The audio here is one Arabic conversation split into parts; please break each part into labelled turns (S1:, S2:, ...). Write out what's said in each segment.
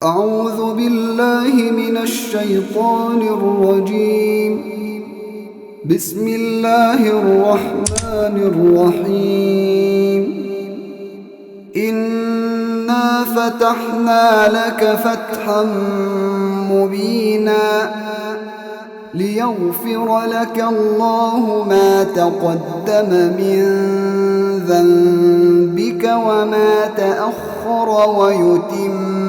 S1: أعوذ بالله من الشيطان الرجيم. بسم الله الرحمن الرحيم. إنا فتحنا لك فتحا مبينا ليغفر لك الله ما تقدم من ذنبك وما تأخر ويتم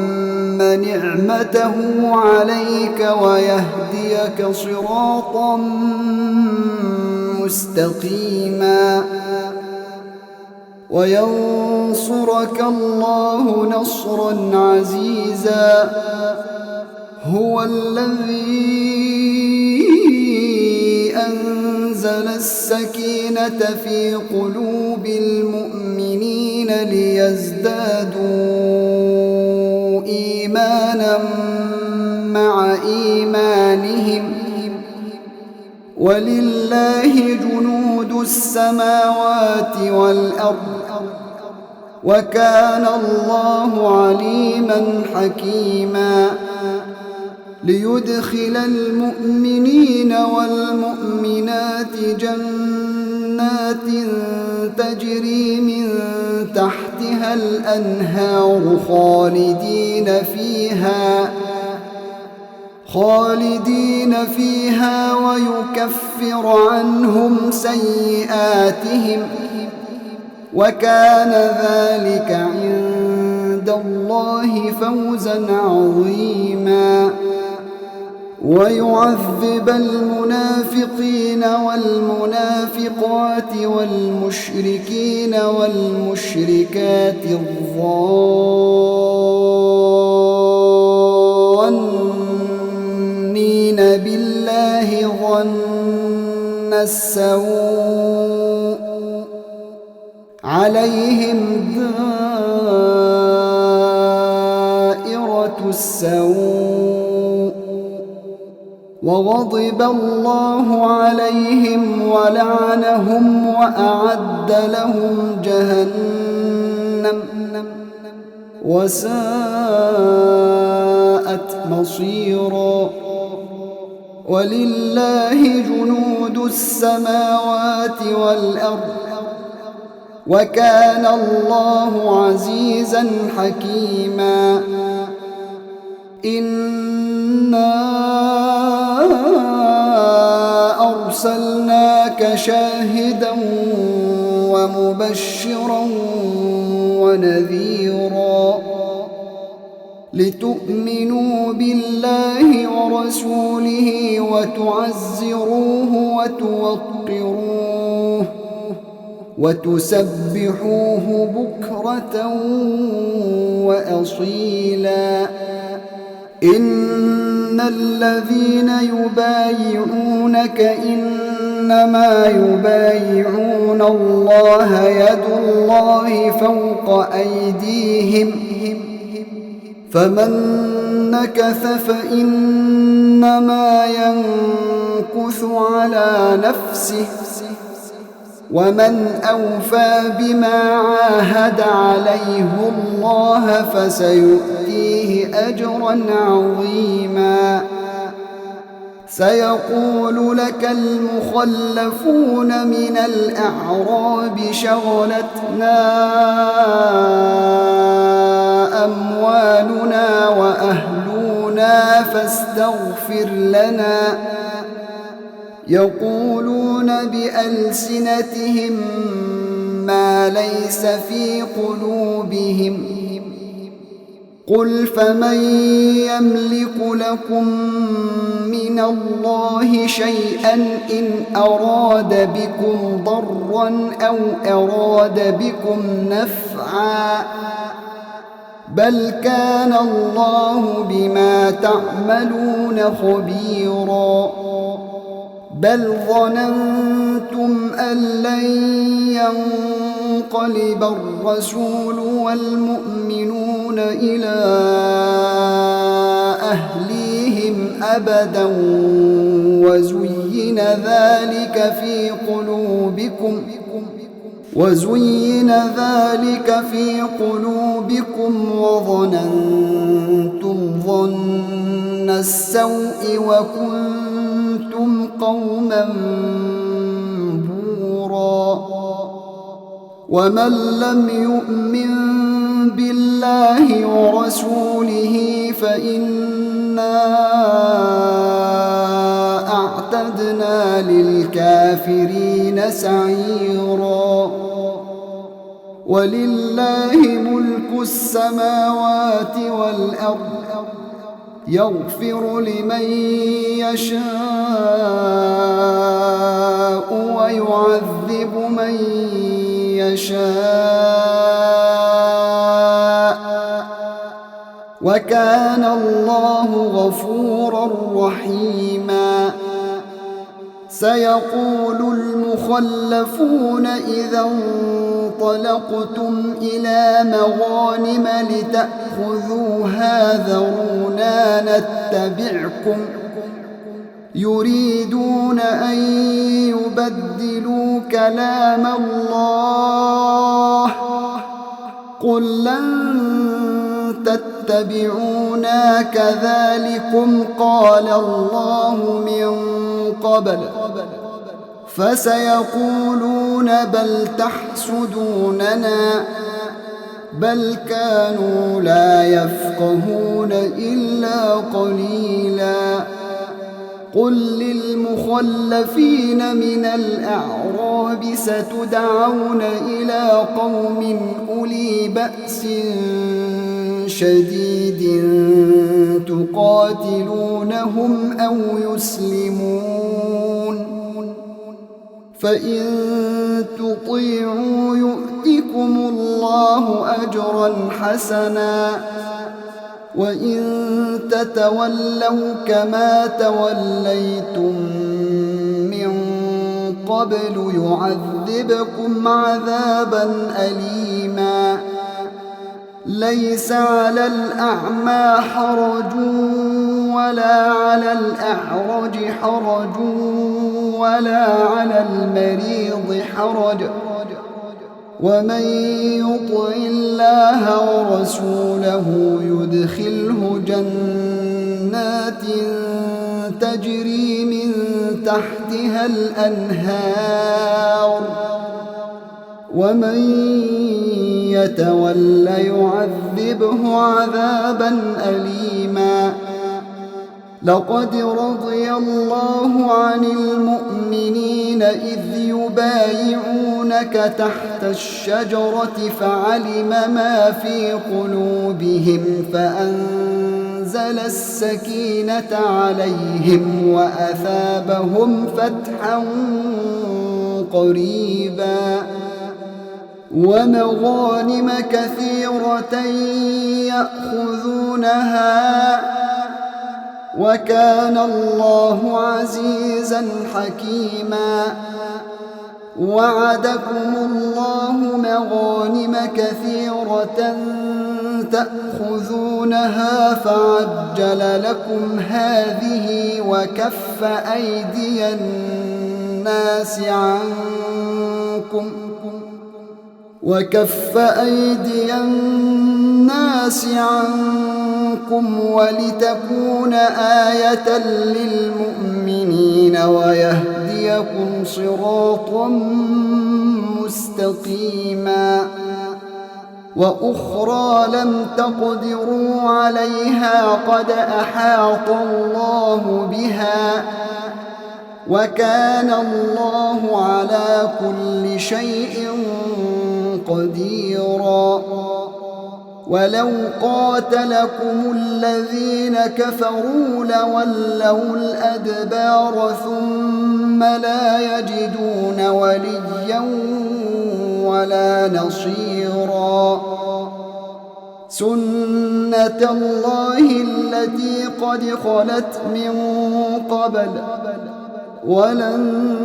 S1: نعمته عليك ويهديك صراطا مستقيما وينصرك الله نصرا عزيزا. هو الذي أنزل السكينة في قلوب المؤمنين ليزدادوا إيمانا مع إيمانهم ولله جنود السماوات والأرض وكان الله عليما حكيما. ليدخل المؤمنين والمؤمنات جنات تجري من تحتها الأنهار خالدين فيها ويكفر عنهم سيئاتهم وكان ذلك عند الله فوزا عظيما. ويعذب المنافقين والمنافقات والمشركين والمشركات الظانين بالله ظن السوء عليهم دائرة السوء وغضب الله عليهم ولعنهم وأعد لهم جهنم وساءت مصيرا. ولله جنود السماوات والأرض وكان الله عزيزا حكيما. إنا أرسلناك شاهدا ومبشرا ونذيرا لتؤمنوا بالله ورسوله وتعزروه وتوقروه وتسبحوه بكرة وأصيلا. إن الذين يبايعونك إنما يبايعون الله يد الله فوق أيديهم فمن نكث فإنما ينكث على نفسه ومن أوفى بما عاهد عليه الله فسيؤتيه أجرا عظيما. سيقول لك المخلفون من الأعراب شغلتنا أموالنا وأهلنا فاستغفر لنا. يقولون بألسنتهم ما ليس في قلوبهم قل فمن يملك لكم من الله شيئا إن أراد بكم ضرا أو أراد بكم نفعا بل كان الله بما تعملون خبيرا. بل ظننتم أن لن ينقلب الرسول والمؤمنون إلى أهليهم أبدا وزين ذلك في قلوبكم وظننتم السوء وكنتم قوما بورا ومن لم يؤمن بالله ورسوله فإنا أعتدنا للكافرين سعيرا ولله ملك السماوات والأرض يغفر لمن يشاء ويعذب من يشاء وكان الله غفورا رحيما سيقول المخلفون إذا انطلقتم إلى مغانم لتأخذوها ذرونا نتبعكم يريدون أن يبدلوا كلام الله قل لن تتبعونا كذلكم قال الله من قبل فسيقولون بل تحسدوننا بل كانوا لا يفقهون إلا قليلا قل للمخلفين من الأعراب ستدعون إلى قوم أولي بأس شديد تقاتلونهم أو يسلمون فإن تطيعوا يؤتكم الله أجرا حسنا وإن تتولوا كما توليتم من قبل يعذبكم عذابا أليما ليس على الأعمى حرج ولا على الأعرج حرج ولا على المريض حرج ومن يطع الله ورسوله يدخله جنات تجري من تحتها الأنهار ومن يتول يعذبه عذابا أليما لقد رضي الله عن المؤمنين إذ يبايعونك تحت الشجرة فعلم ما في قلوبهم فأنزل السكينة عليهم وأثابهم فتحا قريبا ومغانم كثيرة يأخذونها وكان الله عزيزا حكيما وعدكم الله مغانم كثيرة تأخذونها فعجل لكم هذه وكف أيدي الناس عنكم ولتكون آية للمؤمنين ويهديكم صراطا مستقيما وأخرى لم تقدروا عليها قد أحاط الله بها وكان الله على كل شيء قديرا ولو قاتلكم الذين كفروا لولوا الأدبار ثم لا يجدون وليا ولا نصيرا سنة الله التي قد خلت من قبل ولن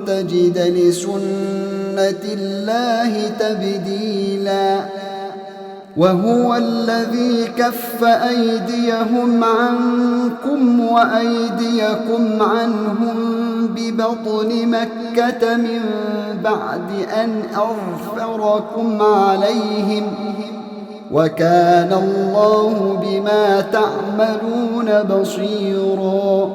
S1: تجد لسنة الله تبديلا وهو الذي كف أيديهم عنكم وأيديكم عنهم ببطن مكة من بعد أن أظفركم عليهم وكان الله بما تعملون بصيرا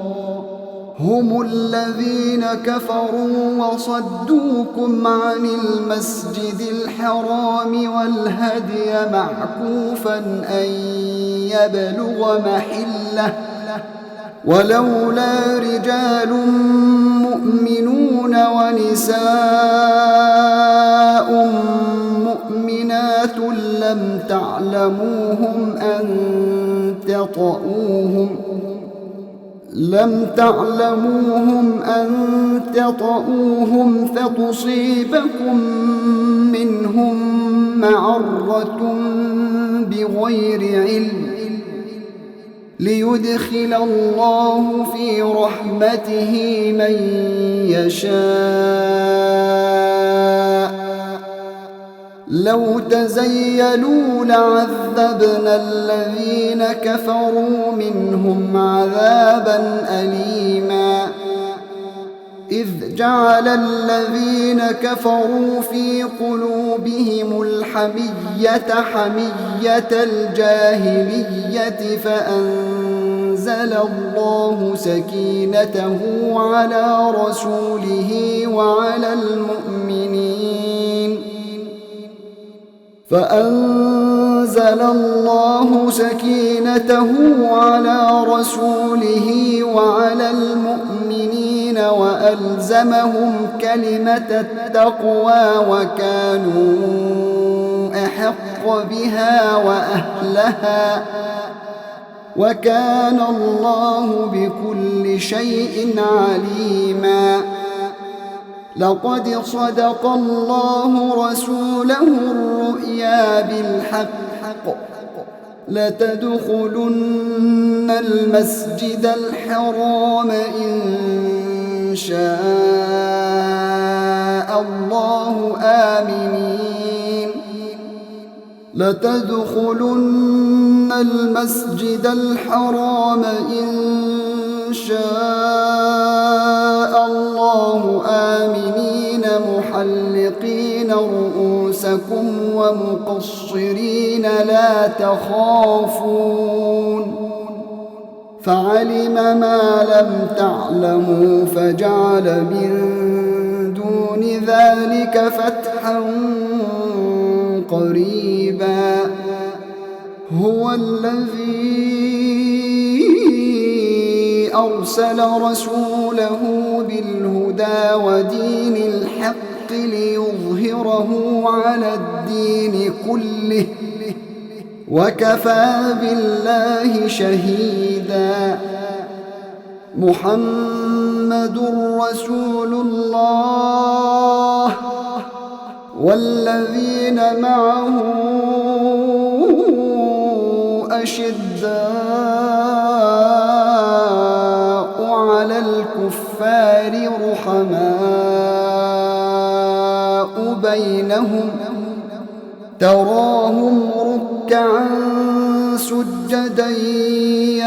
S1: هم الذين كفروا وصدوكم عن المسجد الحرام والهدي معكوفا أن يبلغ محله ولولا رجال مؤمنون ونساء مؤمنات لم تعلموهم أن تطؤوهم فتصيبكم منهم معرة بغير علم ليدخل الله في رحمته من يشاء لو تزيلوا لعذبنا الذين كفروا منهم عذابا أليما إذ جعل الذين كفروا في قلوبهم الحمية حمية الجاهلية فأنزل الله سكينته على رسوله وعلى المؤمنين وألزمهم كلمة التقوى وكانوا أحق بها وأهلها وكان الله بكل شيء عليما لقد صدق الله رسوله الرؤيا بالحق لتدخلن المسجد الحرام إن شاء الله آمنين لتدخلن المسجد الحرام إن شاء الله آمنين محلقين رؤوسكم ومقصرين لا تخافون فعلم ما لم تعلموا فجعل من دون ذلك فتحا قريبا هو الذي أرسل رسوله بالهدى ودين الحق ليظهره على الدين كله وكفى بالله شهيدا محمد رسول الله والذين معه أشداء على الكفار رحماء بينهم تراهم ركعا سجدا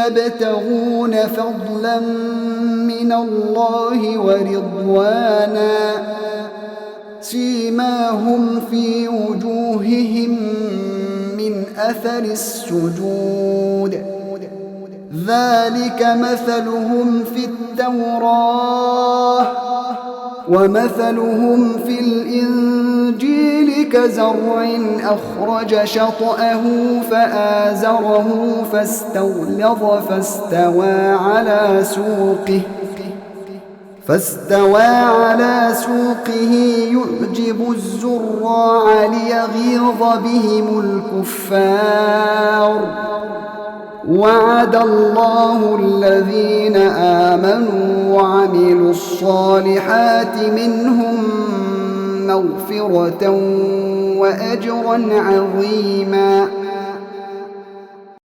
S1: يبتغون فضلا من الله ورضوانا سيماهم في وجوههم من أثر السجود ذلك مثلهم في التوراة ومثلهم في الإنجيل كزرع أخرج شطأه فآزره فاستغلظ فاستوى على سوقه يعجب الزراع ليغيظ بهم الكفار وعد الله الذين آمنوا وعملوا الصالحات منهم مغفرة وأجرا عظيما